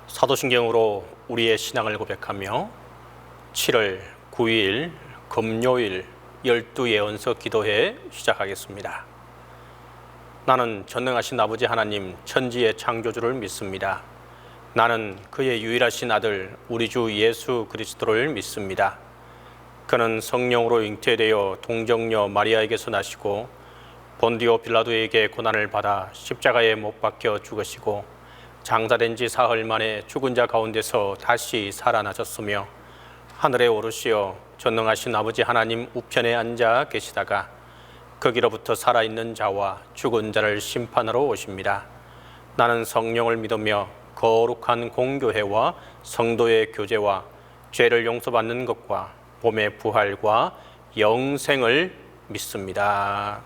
사도신경으로 우리의 신앙을 고백하며 7월 9일 금요일 12예언서 기도회 시작하겠습니다. 나는 전능하신 아버지 하나님 천지의 창조주를 믿습니다. 나는 그의 유일하신 아들 우리 주 예수 그리스도를 믿습니다. 그는 성령으로 잉태되어 동정녀 마리아에게서 나시고 본디오 빌라도에게 고난을 받아 십자가에 못 박혀 죽으시고 장사된 지 사흘 만에 죽은 자 가운데서 다시 살아나셨으며 하늘에 오르시어 전능하신 아버지 하나님 우편에 앉아 계시다가 거기로부터 살아있는 자와 죽은 자를 심판하러 오십니다. 나는 성령을 믿으며 거룩한 공교회와 성도의 교제와 죄를 용서받는 것과 몸의 부활과 영생을 믿습니다.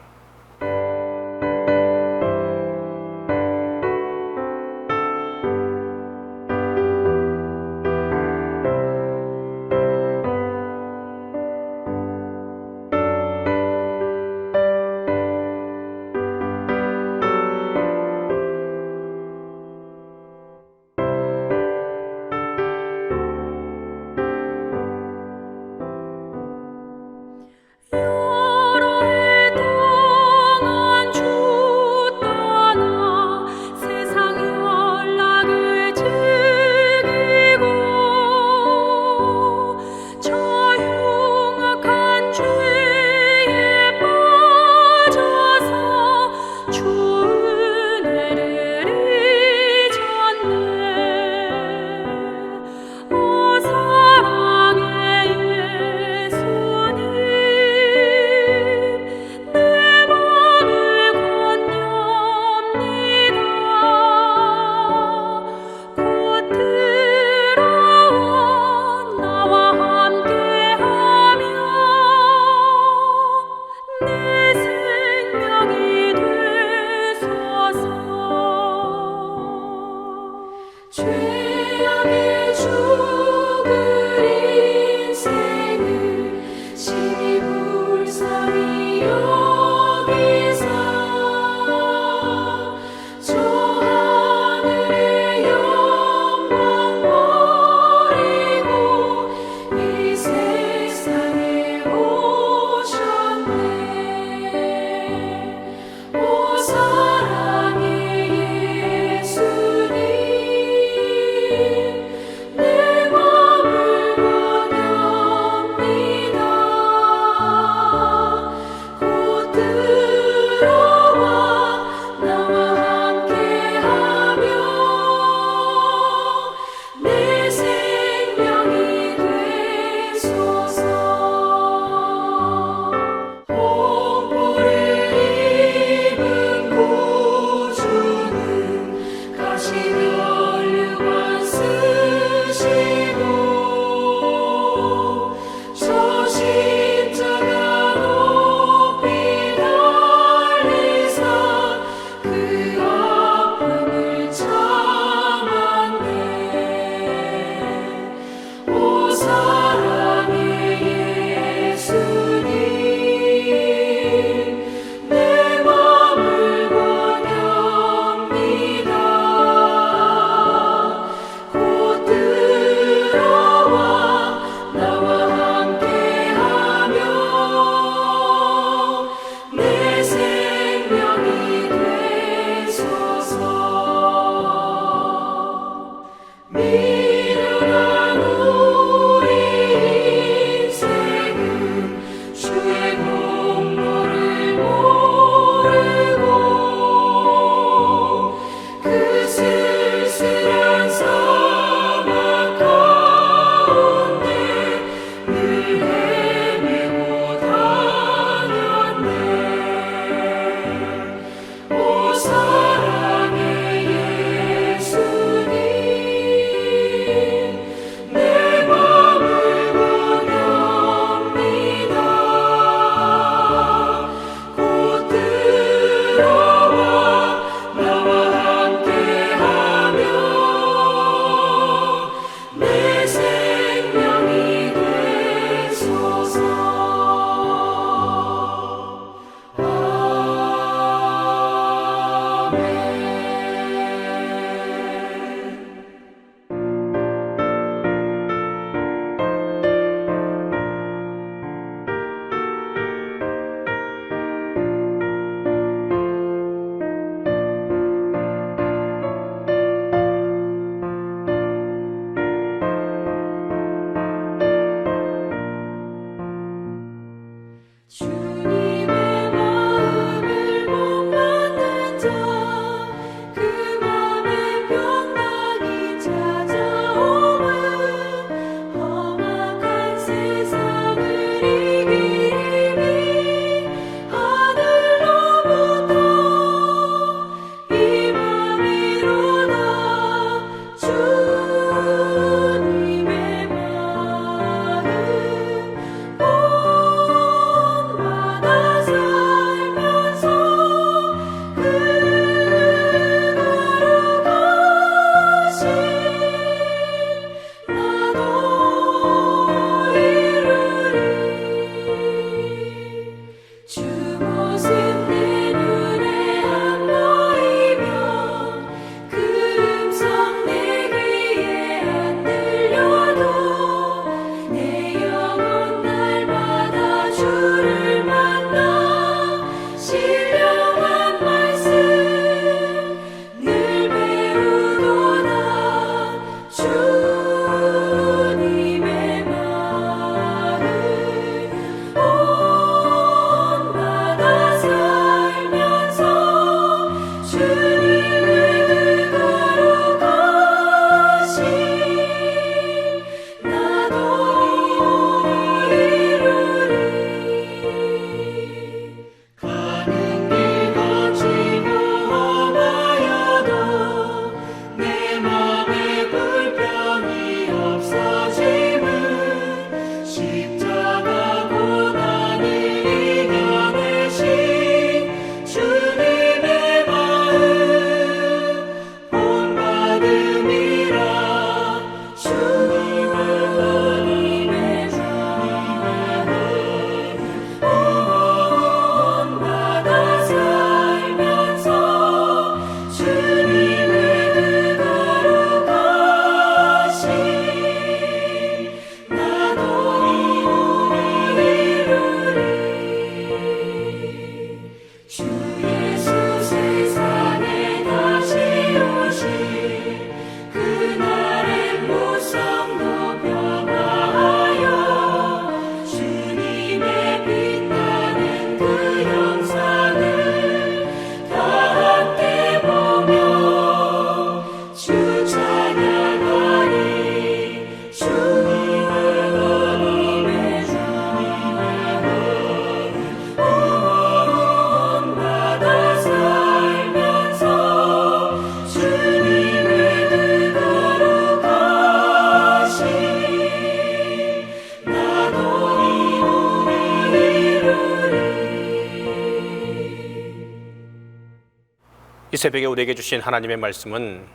새벽에 우리에게 주신 하나님의 말씀은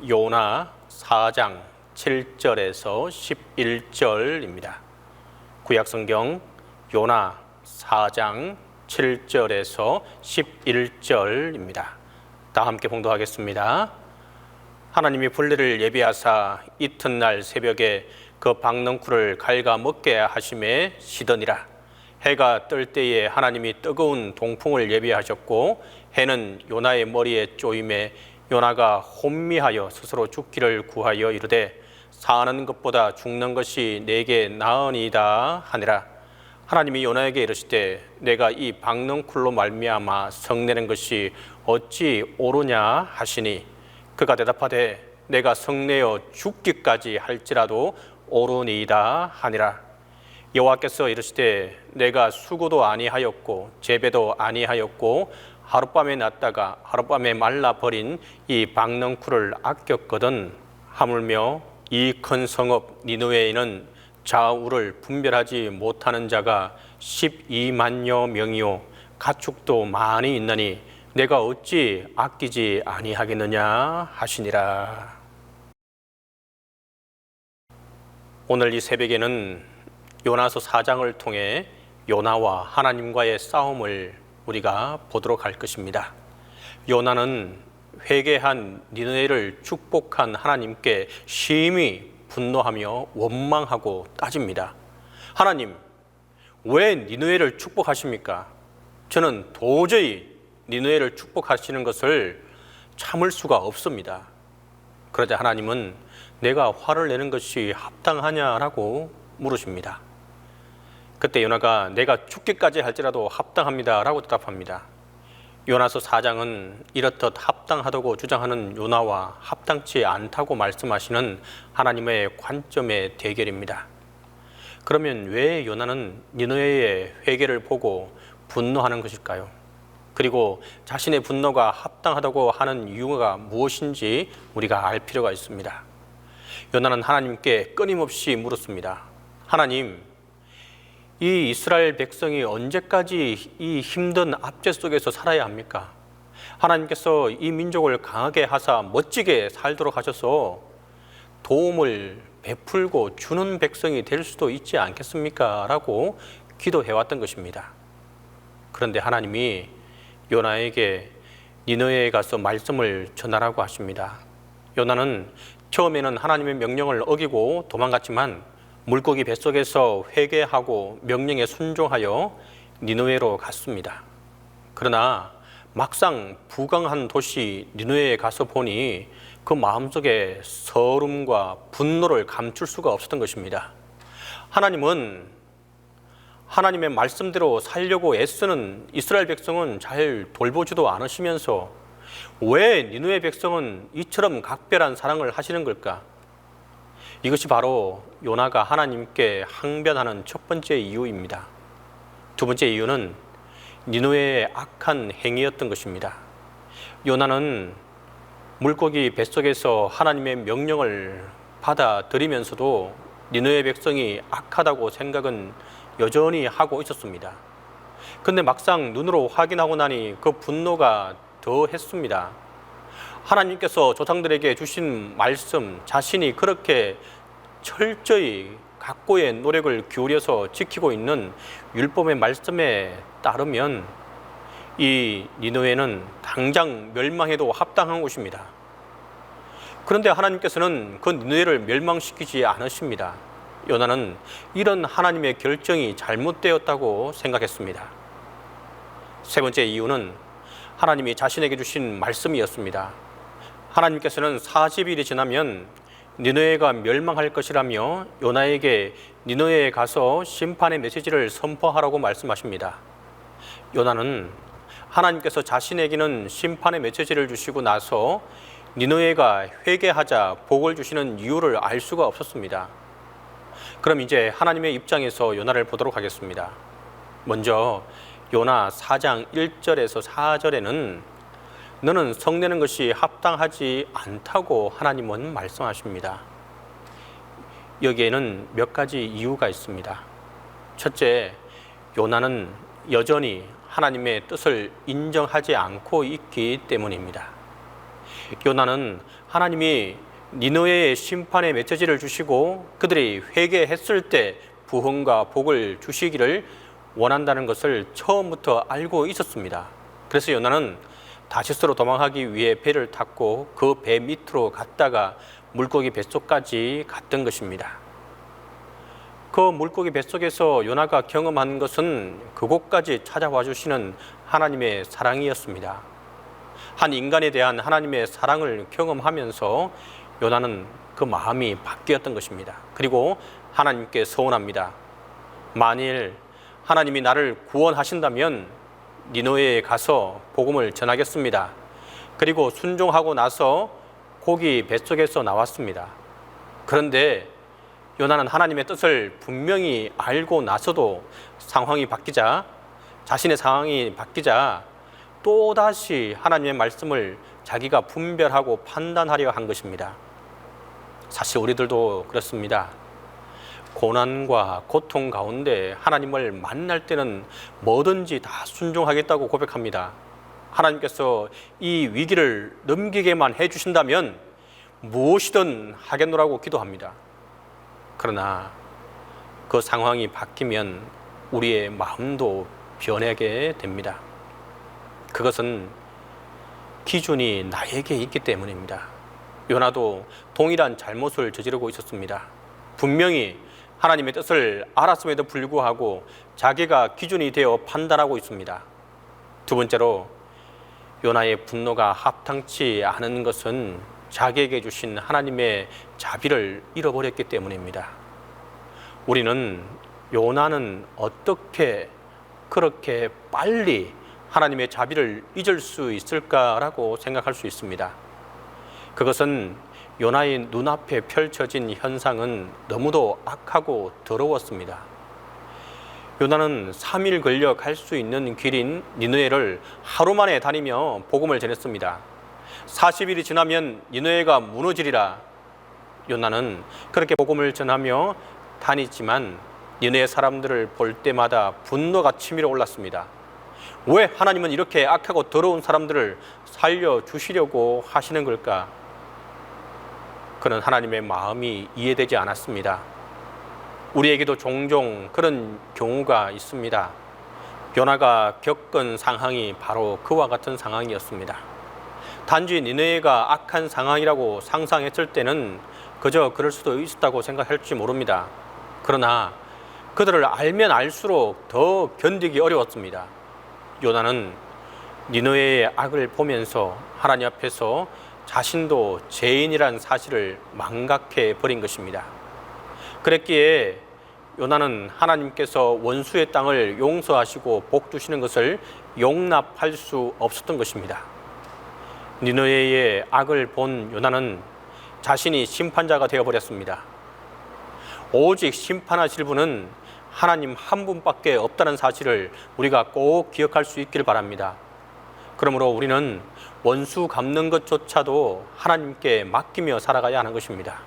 요나 4장 7절에서 11절입니다. 구약성경 요나 4장 7절에서 11절입니다. 다 함께 봉독하겠습니다. 하나님이 벌레를 예비하사 이튿날 새벽에 그 박넝쿨을 갉아먹게 하심에 시더니라. 해가 뜰 때에 하나님이 뜨거운 동풍을 예비하셨고 해는 요나의 머리에 쪼임에 요나가 혼미하여 스스로 죽기를 구하여 이르되 사는 것보다 죽는 것이 내게 나으니이다 하니라. 하나님이 요나에게 이르시되 내가 이 박넝쿨로 말미암아 성내는 것이 어찌 옳으냐 하시니 그가 대답하되 내가 성내어 죽기까지 할지라도 옳으니이다 하니라. 여호와께서 이르시되 내가 수고도 아니하였고 재배도 아니하였고 하룻밤에 났다가 하룻밤에 말라버린 이 박넝쿨을 아꼈거든. 하물며 이 큰 성읍 니느웨에는 좌우를 분별하지 못하는 자가 12만여 명이요 가축도 많이 있나니 내가 어찌 아끼지 아니하겠느냐 하시니라. 오늘 이 새벽에는 요나서 4장을 통해 요나와 하나님과의 싸움을 우리가 보도록 할 것입니다. 요나는 회개한 니느웨를 축복한 하나님께 심히 분노하며 원망하고 따집니다. 하나님, 왜 니느웨를 축복하십니까? 저는 도저히 니느웨를 축복하시는 것을 참을 수가 없습니다. 그러자 하나님은 내가 화를 내는 것이 합당하냐라고 물으십니다. 그때 요나가 내가 죽기까지 할지라도 합당합니다 라고 대답합니다. 요나서 4장은 이렇듯 합당하다고 주장하는 요나와 합당치 않다고 말씀하시는 하나님의 관점의 대결입니다. 그러면 왜 요나는 니느웨의 회개를 보고 분노하는 것일까요? 그리고 자신의 분노가 합당하다고 하는 이유가 무엇인지 우리가 알 필요가 있습니다. 요나는 하나님께 끊임없이 물었습니다. 하나님, 이 이스라엘 백성이 언제까지 이 힘든 압제 속에서 살아야 합니까? 하나님께서 이 민족을 강하게 하사 멋지게 살도록 하셔서 도움을 베풀고 주는 백성이 될 수도 있지 않겠습니까? 라고 기도해왔던 것입니다. 그런데 하나님이 요나에게 니느웨에 가서 말씀을 전하라고 하십니다. 요나는 처음에는 하나님의 명령을 어기고 도망갔지만 물고기 뱃속에서 회개하고 명령에 순종하여 니느웨로 갔습니다. 그러나 막상 부강한 도시 니느웨에 가서 보니 그 마음속에 서름과 분노를 감출 수가 없었던 것입니다. 하나님은 하나님의 말씀대로 살려고 애쓰는 이스라엘 백성은 잘 돌보지도 않으시면서 왜 니느웨 백성은 이처럼 각별한 사랑을 하시는 걸까? 이것이 바로 요나가 하나님께 항변하는 첫 번째 이유입니다. 두 번째 이유는 니느웨의 악한 행위였던 것입니다. 요나는 물고기 뱃속에서 하나님의 명령을 받아들이면서도 니느웨 백성이 악하다고 생각은 여전히 하고 있었습니다. 근데 막상 눈으로 확인하고 나니 그 분노가 더했습니다. 하나님께서 조상들에게 주신 말씀, 자신이 그렇게 철저히 각고의 노력을 기울여서 지키고 있는 율법의 말씀에 따르면 이 니느웨는 당장 멸망해도 합당한 곳입니다. 그런데 하나님께서는 그 니느웨를 멸망시키지 않으십니다. 요나는 이런 하나님의 결정이 잘못되었다고 생각했습니다. 세 번째 이유는 하나님이 자신에게 주신 말씀이었습니다. 하나님께서는 40일이 지나면 니느웨가 멸망할 것이라며 요나에게 니느웨에 가서 심판의 메시지를 선포하라고 말씀하십니다. 요나는 하나님께서 자신에게는 심판의 메시지를 주시고 나서 니느웨가 회개하자 복을 주시는 이유를 알 수가 없었습니다. 그럼 이제 하나님의 입장에서 요나를 보도록 하겠습니다. 먼저 요나 4장 1절에서 4절에는 너는 성내는 것이 합당하지 않다고 하나님은 말씀하십니다. 여기에는 몇 가지 이유가 있습니다. 첫째, 요나는 여전히 하나님의 뜻을 인정하지 않고 있기 때문입니다. 요나는 하나님이 니느웨의 심판의 메시지를 주시고 그들이 회개했을 때 부흥과 복을 주시기를 원한다는 것을 처음부터 알고 있었습니다. 그래서 요나는 다시스로 도망하기 위해 배를 탔고 그 배 밑으로 갔다가 물고기 뱃속까지 갔던 것입니다. 그 물고기 뱃속에서 요나가 경험한 것은 그곳까지 찾아와 주시는 하나님의 사랑이었습니다. 한 인간에 대한 하나님의 사랑을 경험하면서 요나는 그 마음이 바뀌었던 것입니다. 그리고 하나님께 서원합니다. 만일 하나님이 나를 구원하신다면 니느웨에 가서 복음을 전하겠습니다. 그리고 순종하고 나서 고기 뱃속에서 나왔습니다. 그런데 요나는 하나님의 뜻을 분명히 알고 나서도 자신의 상황이 바뀌자 또다시 하나님의 말씀을 자기가 분별하고 판단하려 한 것입니다. 사실 우리들도 그렇습니다. 고난과 고통 가운데 하나님을 만날 때는 뭐든지 다 순종하겠다고 고백합니다. 하나님께서 이 위기를 넘기게만 해주신다면 무엇이든 하겠노라고 기도합니다. 그러나 그 상황이 바뀌면 우리의 마음도 변하게 됩니다. 그것은 기준이 나에게 있기 때문입니다. 요나도 동일한 잘못을 저지르고 있었습니다. 분명히 하나님의 뜻을 알았음에도 불구하고 자기가 기준이 되어 판단하고 있습니다. 두 번째로 요나의 분노가 합당치 않은 것은 자기에게 주신 하나님의 자비를 잃어버렸기 때문입니다. 우리는 요나는 어떻게 그렇게 빨리 하나님의 자비를 잊을 수 있을까라고 생각할 수 있습니다. 그것은 요나의 눈앞에 펼쳐진 현상은 너무도 악하고 더러웠습니다. 요나는 3일 걸려 갈 수 있는 길인 니느웨를 하루 만에 다니며 복음을 전했습니다. 40일이 지나면 니느웨가 무너지리라. 요나는 그렇게 복음을 전하며 다니지만 니느웨 사람들을 볼 때마다 분노가 치밀어 올랐습니다. 왜 하나님은 이렇게 악하고 더러운 사람들을 살려주시려고 하시는 걸까? 그는 하나님의 마음이 이해되지 않았습니다. 우리에게도 종종 그런 경우가 있습니다. 요나가 겪은 상황이 바로 그와 같은 상황이었습니다. 단지 니느웨가 악한 상황이라고 상상했을 때는 그저 그럴 수도 있었다고 생각할지 모릅니다. 그러나 그들을 알면 알수록 더 견디기 어려웠습니다. 요나는 니느웨의 악을 보면서 하나님 앞에서 자신도 죄인이란 사실을 망각해 버린 것입니다. 그랬기에 요나는 하나님께서 원수의 땅을 용서하시고 복 주시는 것을 용납할 수 없었던 것입니다. 니느웨의 악을 본 요나는 자신이 심판자가 되어버렸습니다. 오직 심판하실 분은 하나님 한 분밖에 없다는 사실을 우리가 꼭 기억할 수 있기를 바랍니다. 그러므로 우리는 원수 갚는 것조차도 하나님께 맡기며 살아가야 하는 것입니다.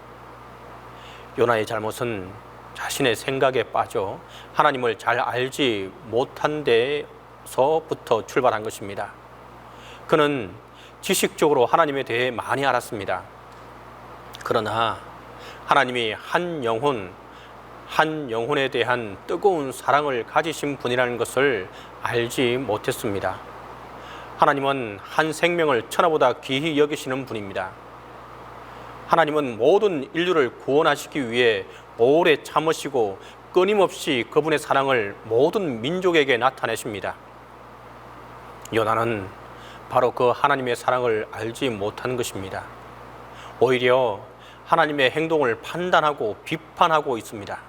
요나의 잘못은 자신의 생각에 빠져 하나님을 잘 알지 못한 데서부터 출발한 것입니다. 그는 지식적으로 하나님에 대해 많이 알았습니다. 그러나 하나님이 한 영혼에 대한 뜨거운 사랑을 가지신 분이라는 것을 알지 못했습니다. 하나님은 한 생명을 천하보다 귀히 여기시는 분입니다. 하나님은 모든 인류를 구원하시기 위해 오래 참으시고 끊임없이 그분의 사랑을 모든 민족에게 나타내십니다. 요나는 바로 그 하나님의 사랑을 알지 못한 것입니다. 오히려 하나님의 행동을 판단하고 비판하고 있습니다.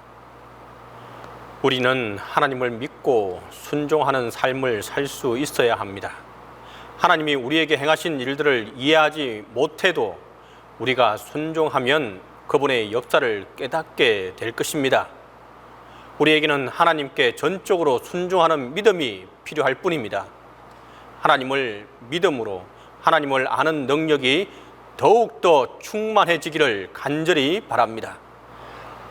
우리는 하나님을 믿고 순종하는 삶을 살 수 있어야 합니다. 하나님이 우리에게 행하신 일들을 이해하지 못해도 우리가 순종하면 그분의 역사를 깨닫게 될 것입니다. 우리에게는 하나님께 전적으로 순종하는 믿음이 필요할 뿐입니다. 하나님을 믿음으로 하나님을 아는 능력이 더욱더 충만해지기를 간절히 바랍니다.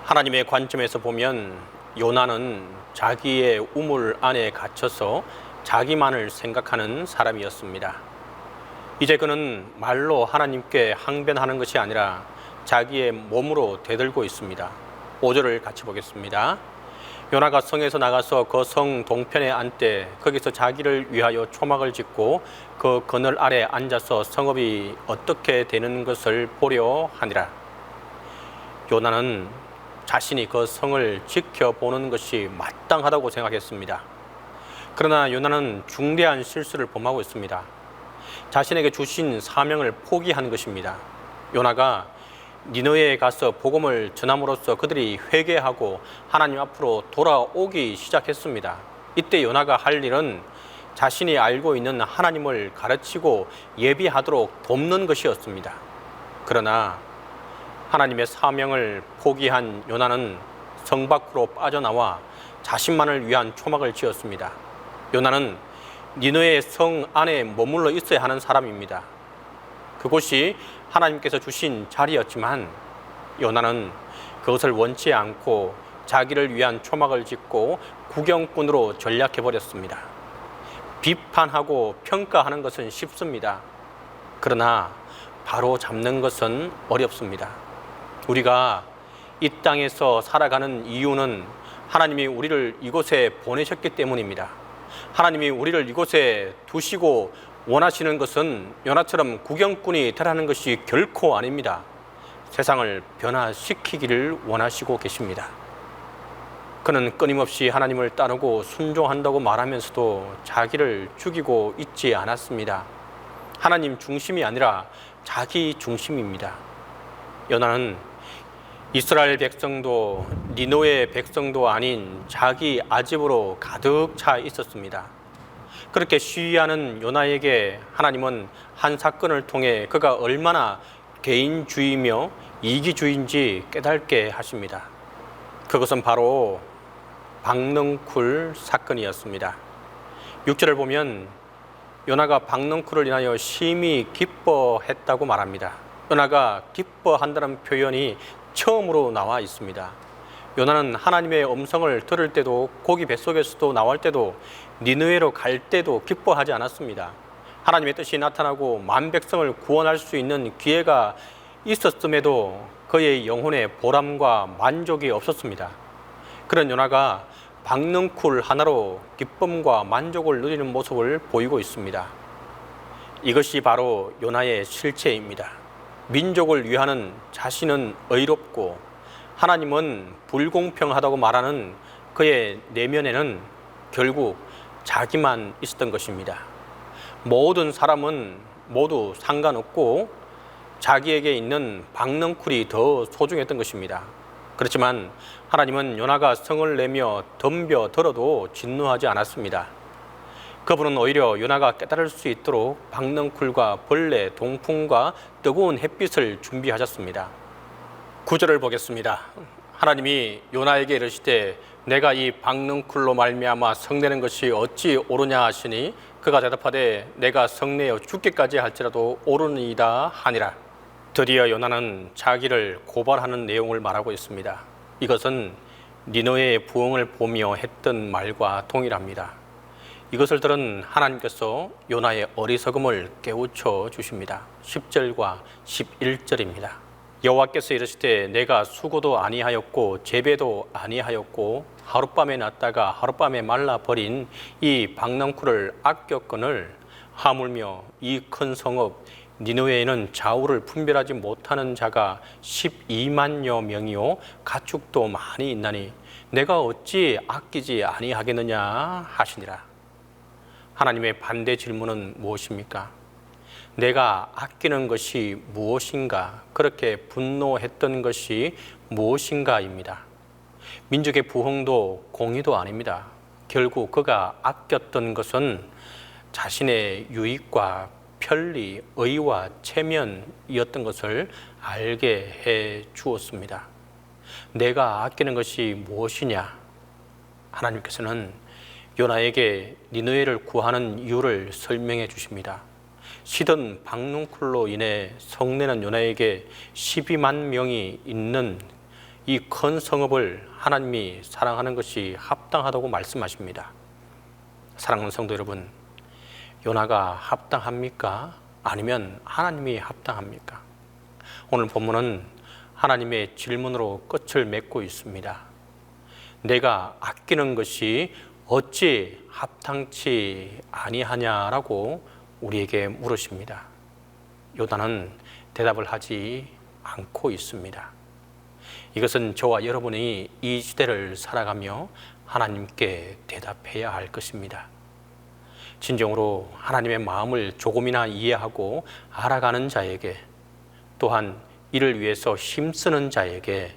하나님의 관점에서 보면 요나는 자기의 우물 안에 갇혀서 자기만을 생각하는 사람이었습니다. 이제 그는 말로 하나님께 항변하는 것이 아니라 자기의 몸으로 대들고 있습니다. 5절을 같이 보겠습니다. 요나가 성에서 나가서 그 성 동편에 앉되 거기서 자기를 위하여 초막을 짓고 그 그늘 아래 앉아서 성읍이 어떻게 되는 것을 보려 하니라. 요나는 자신이 그 성을 지켜보는 것이 마땅하다고 생각했습니다. 그러나 요나는 중대한 실수를 범하고 있습니다. 자신에게 주신 사명을 포기한 것입니다. 요나가 니느웨에 가서 복음을 전함으로써 그들이 회개하고 하나님 앞으로 돌아오기 시작했습니다. 이때 요나가 할 일은 자신이 알고 있는 하나님을 가르치고 예비하도록 돕는 것이었습니다. 그러나 하나님의 사명을 포기한 요나는 성 밖으로 빠져나와 자신만을 위한 초막을 지었습니다. 요나는 니느웨 성 안에 머물러 있어야 하는 사람입니다. 그곳이 하나님께서 주신 자리였지만 요나는 그것을 원치 않고 자기를 위한 초막을 짓고 구경꾼으로 전략해버렸습니다. 비판하고 평가하는 것은 쉽습니다. 그러나 바로 잡는 것은 어렵습니다. 우리가 이 땅에서 살아가는 이유는 하나님이 우리를 이곳에 보내셨기 때문입니다. 하나님이 우리를 이곳에 두시고 원하시는 것은 요나처럼 구경꾼이 되라는 것이 결코 아닙니다. 세상을 변화시키기를 원하시고 계십니다. 그는 끊임없이 하나님을 따르고 순종한다고 말하면서도 자기를 죽이고 있지 않았습니다. 하나님 중심이 아니라 자기 중심입니다. 요나는 이스라엘 백성도 니느웨 백성도 아닌 자기 아집으로 가득 차 있었습니다. 그렇게 시위하는 요나에게 하나님은 한 사건을 통해 그가 얼마나 개인주의며 이기주의인지 깨닫게 하십니다. 그것은 바로 박넝쿨 사건이었습니다. 6절을 보면 요나가 박넝쿨을 인하여 심히 기뻐했다고 말합니다. 요나가 기뻐한다는 표현이 처음으로 나와 있습니다. 요나는 하나님의 음성을 들을 때도 고기 뱃속에서도 나올 때도 니느웨로 갈 때도 기뻐하지 않았습니다. 하나님의 뜻이 나타나고 만 백성을 구원할 수 있는 기회가 있었음에도 그의 영혼에 보람과 만족이 없었습니다. 그런 요나가 박넝쿨 하나로 기쁨과 만족을 누리는 모습을 보이고 있습니다. 이것이 바로 요나의 실체입니다. 민족을 위하는 자신은 의롭고 하나님은 불공평하다고 말하는 그의 내면에는 결국 자기만 있었던 것입니다. 모든 사람은 모두 상관없고 자기에게 있는 박넝쿨이 더 소중했던 것입니다. 그렇지만 하나님은 요나가 성을 내며 덤벼들어도 진노하지 않았습니다. 그분은 오히려 요나가 깨달을 수 있도록 박넝쿨과 벌레, 동풍과 뜨거운 햇빛을 준비하셨습니다. 9절을 보겠습니다. 하나님이 요나에게 이르시되 내가 이 박넝쿨로 말미암아 성내는 것이 어찌 옳으냐 하시니 그가 대답하되 내가 성내어 죽기까지 할지라도 옳으니이다 하니라. 드디어 요나는 자기를 고발하는 내용을 말하고 있습니다. 이것은 니느웨의 부흥을 보며 했던 말과 동일합니다. 이것을 들은 하나님께서 요나의 어리석음을 깨우쳐 주십니다. 10절과 11절입니다. 여호와께서 이르시되 내가 수고도 아니하였고 재배도 아니하였고 하룻밤에 났다가 하룻밤에 말라버린 이 박넝쿨을 아꼈거늘 하물며 이 큰 성읍 니느웨에는 좌우를 분별하지 못하는 자가 12만여 명이요 가축도 많이 있나니 내가 어찌 아끼지 아니하겠느냐 하시니라. 하나님의 반대 질문은 무엇입니까? 내가 아끼는 것이 무엇인가? 그렇게 분노했던 것이 무엇인가입니다. 민족의 부흥도 공의도 아닙니다. 결국 그가 아꼈던 것은 자신의 유익과 편리, 의와 체면이었던 것을 알게 해 주었습니다. 내가 아끼는 것이 무엇이냐? 하나님께서는 요나에게 니느웨를 구하는 이유를 설명해 주십니다. 시든 박넝쿨로 인해 성내는 요나에게 12만 명이 있는 이 큰 성읍을 하나님이 사랑하는 것이 합당하다고 말씀하십니다. 사랑하는 성도 여러분, 요나가 합당합니까? 아니면 하나님이 합당합니까? 오늘 본문은 하나님의 질문으로 끝을 맺고 있습니다. 내가 아끼는 것이 어찌 합당치 아니하냐라고 우리에게 물으십니다. 요나는 대답을 하지 않고 있습니다. 이것은 저와 여러분이 이 시대를 살아가며 하나님께 대답해야 할 것입니다. 진정으로 하나님의 마음을 조금이나 이해하고 알아가는 자에게, 또한 이를 위해서 힘쓰는 자에게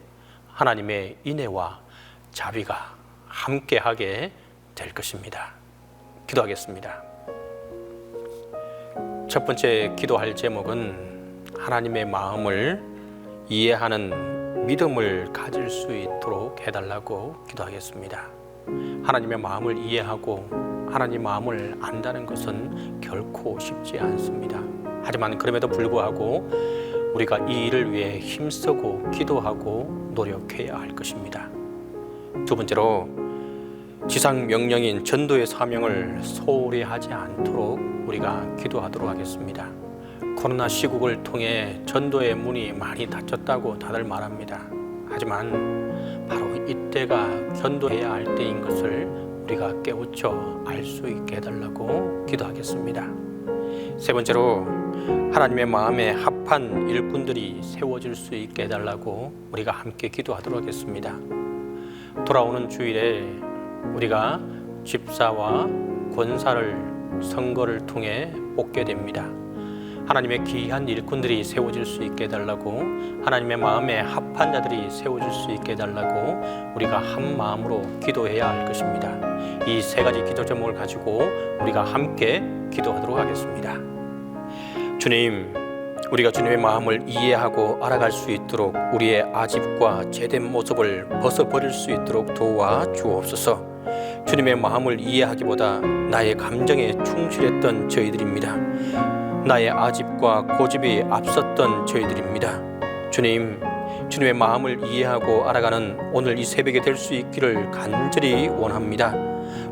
하나님의 인애와 자비가 함께하게 될 것입니다. 기도하겠습니다. 첫 번째 기도할 제목은 하나님의 마음을 이해하는 믿음을 가질 수 있도록 해달라고 기도하겠습니다. 하나님의 마음을 이해하고 하나님 마음을 안다는 것은 결코 쉽지 않습니다. 하지만 그럼에도 불구하고 우리가 이 일을 위해 힘쓰고 기도하고 노력해야 할 것입니다. 두 번째로 지상 명령인 전도의 사명을 소홀히 하지 않도록 우리가 기도하도록 하겠습니다. 코로나 시국을 통해 전도의 문이 많이 닫혔다고 다들 말합니다. 하지만 바로 이때가 전도해야 할 때인 것을 우리가 깨우쳐 알 수 있게 해달라고 기도하겠습니다. 세 번째로 하나님의 마음에 합한 일꾼들이 세워질 수 있게 해달라고 우리가 함께 기도하도록 하겠습니다. 돌아오는 주일에 우리가 집사와 권사를 선거를 통해 뽑게 됩니다. 하나님의 귀한 일꾼들이 세워질 수 있게 해달라고, 하나님의 마음에 합한 자들이 세워질 수 있게 해달라고 우리가 한 마음으로 기도해야 할 것입니다. 이 세 가지 기도 제목을 가지고 우리가 함께 기도하도록 하겠습니다. 주님, 우리가 주님의 마음을 이해하고 알아갈 수 있도록 우리의 아집과 죄된 모습을 벗어버릴 수 있도록 도와 주옵소서. 주님의 마음을 이해하기보다 나의 감정에 충실했던 저희들입니다. 나의 아집과 고집이 앞섰던 저희들입니다. 주님, 주님의 마음을 이해하고 알아가는 오늘 이 새벽에 될 수 있기를 간절히 원합니다.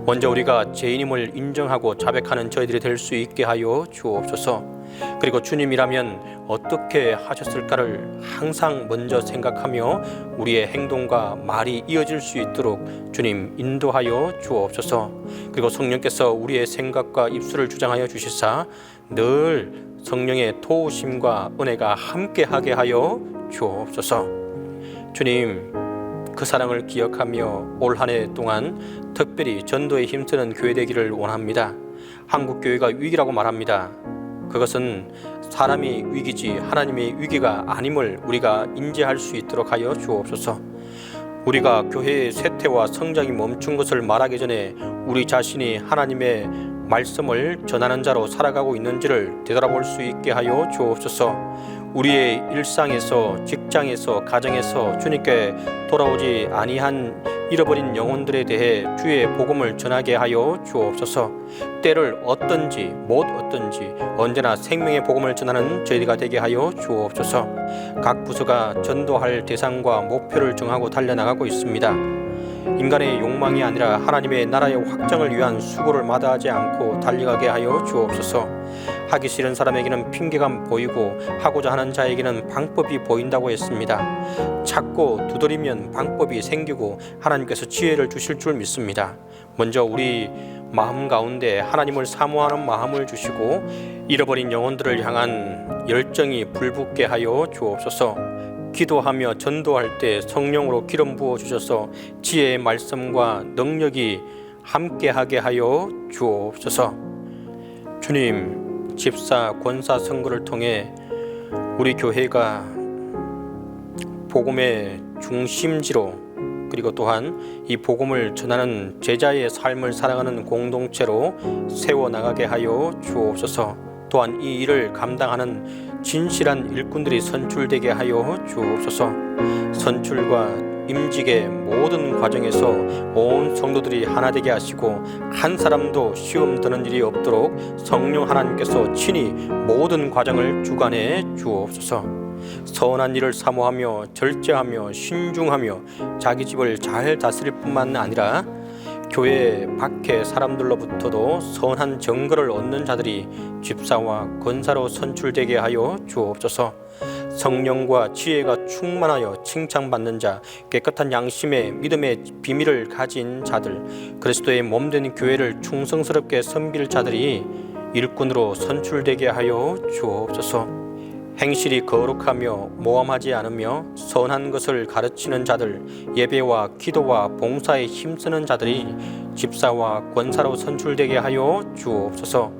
먼저 우리가 죄인임을 인정하고 자백하는 저희들이 될 수 있게 하여 주옵소서. 그리고 주님이라면 어떻게 하셨을까를 항상 먼저 생각하며 우리의 행동과 말이 이어질 수 있도록 주님 인도하여 주옵소서. 그리고 성령께서 우리의 생각과 입술을 주장하여 주시사 늘 성령의 도우심과 은혜가 함께하게 하여 주옵소서. 주님, 그 사랑을 기억하며 올 한 해 동안 특별히 전도에 힘쓰는 교회 되기를 원합니다. 한국 교회가 위기라고 말합니다. 그것은 사람이 위기지 하나님의 위기가 아님을 우리가 인지할 수 있도록 하여 주옵소서. 우리가 교회의 쇠퇴와 성장이 멈춘 것을 말하기 전에 우리 자신이 하나님의 말씀을 전하는 자로 살아가고 있는지를 되돌아볼 수 있게 하여 주옵소서. 우리의 일상에서, 직장에서, 가정에서 주님께 돌아오지 아니한 잃어버린 영혼들에 대해 주의 복음을 전하게 하여 주옵소서. 때를 얻든지 못 얻든지 언제나 생명의 복음을 전하는 저희가 되게 하여 주옵소서. 각 부서가 전도할 대상과 목표를 정하고 달려나가고 있습니다. 인간의 욕망이 아니라 하나님의 나라의 확장을 위한 수고를 마다하지 않고 달려가게 하여 주옵소서. 하기 싫은 사람에게는 핑계가 보이고 하고자 하는 자에게는 방법이 보인다고 했습니다. 찾고 두드리면 방법이 생기고 하나님께서 지혜를 주실 줄 믿습니다. 먼저 우리 마음 가운데 하나님을 사모하는 마음을 주시고 잃어버린 영혼들을 향한 열정이 불붙게 하여 주옵소서. 기도하며 전도할 때 성령으로 기름 부어 주셔서 지혜의 말씀과 능력이 함께하게 하여 주옵소서. 주님, 집사, 권사 선거를 통해 우리 교회가 복음의 중심지로, 그리고 또한 이 복음을 전하는 제자의 삶을 살아가는 공동체로 세워나가게 하여 주옵소서. 또한 이 일을 감당하는 진실한 일꾼들이 선출되게 하여 주옵소서. 선출과 임직의 모든 과정에서 온 성도들이 하나 되게 하시고 한 사람도 시험 드는 일이 없도록 성령 하나님께서 친히 모든 과정을 주관해 주옵소서. 선한 일을 사모하며 절제하며 신중하며 자기 집을 잘 다스릴 뿐만 아니라 교회 밖의 사람들로부터도 선한 증거를 얻는 자들이 집사와 권사로 선출되게 하여 주옵소서. 성령과 지혜가 충만하여 칭찬받는 자, 깨끗한 양심의 믿음의 비밀을 가진 자들, 그리스도의 몸된 교회를 충성스럽게 섬길 자들이 일꾼으로 선출되게 하여 주옵소서. 행실이 거룩하며 모함하지 않으며 선한 것을 가르치는 자들, 예배와 기도와 봉사에 힘쓰는 자들이 집사와 권사로 선출되게 하여 주옵소서.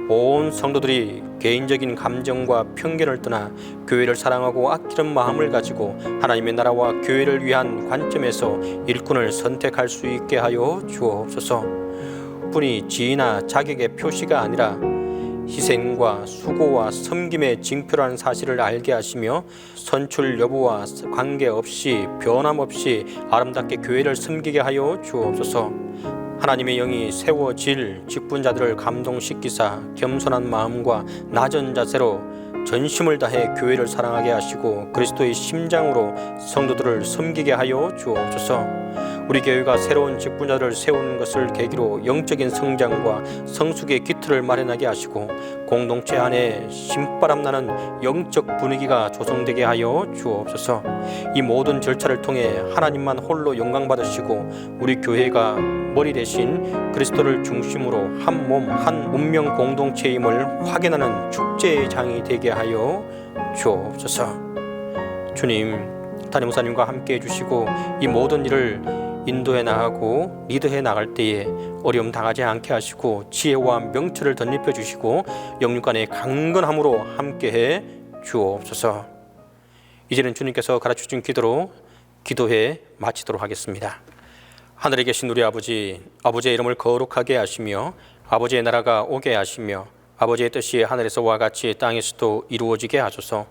온 성도들이 개인적인 감정과 편견을 떠나 교회를 사랑하고 아끼는 마음을 가지고 하나님의 나라와 교회를 위한 관점에서 일꾼을 선택할 수 있게 하여 주옵소서. 뿐이 지위나 자격의 표시가 아니라 희생과 수고와 섬김의 징표라는 사실을 알게 하시며 선출 여부와 관계없이 변함없이 아름답게 교회를 섬기게 하여 주옵소서. 하나님의 영이 세워질 직분자들을 감동시키사 겸손한 마음과 낮은 자세로 전심을 다해 교회를 사랑하게 하시고 그리스도의 심장으로 성도들을 섬기게 하여 주옵소서. 우리 교회가 새로운 직분자를 세우는 것을 계기로 영적인 성장과 성숙의 기틀을 마련하게 하시고 공동체 안에 신바람나는 영적 분위기가 조성되게 하여 주옵소서. 이 모든 절차를 통해 하나님만 홀로 영광 받으시고 우리 교회가 머리 대신 그리스도를 중심으로 한 몸, 한 운명 공동체임을 확인하는 축제의 장이 되게 하여 주옵소서. 주님, 담임 목사님과 함께 해주시고 이 모든 일을 인도해 나가고 리드해 나갈 때에 어려움 당하지 않게 하시고 지혜와 명철을 덧입혀 주시고 영육간의 강건함으로 함께해 주옵소서. 이제는 주님께서 가르쳐준 기도로 기도해 마치도록 하겠습니다. 하늘에 계신 우리 아버지, 아버지의 이름을 거룩하게 하시며 아버지의 나라가 오게 하시며 아버지의 뜻이 하늘에서와 같이 땅에서도 이루어지게 하소서.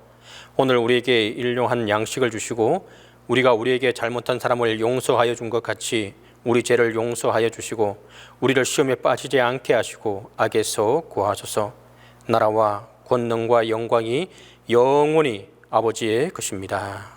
오늘 우리에게 일용할 양식을 주시고 우리가 우리에게 잘못한 사람을 용서하여 준 것 같이 우리 죄를 용서하여 주시고 우리를 시험에 빠지지 않게 하시고 악에서 구하소서. 나라와 권능과 영광이 영원히 아버지의 것입니다.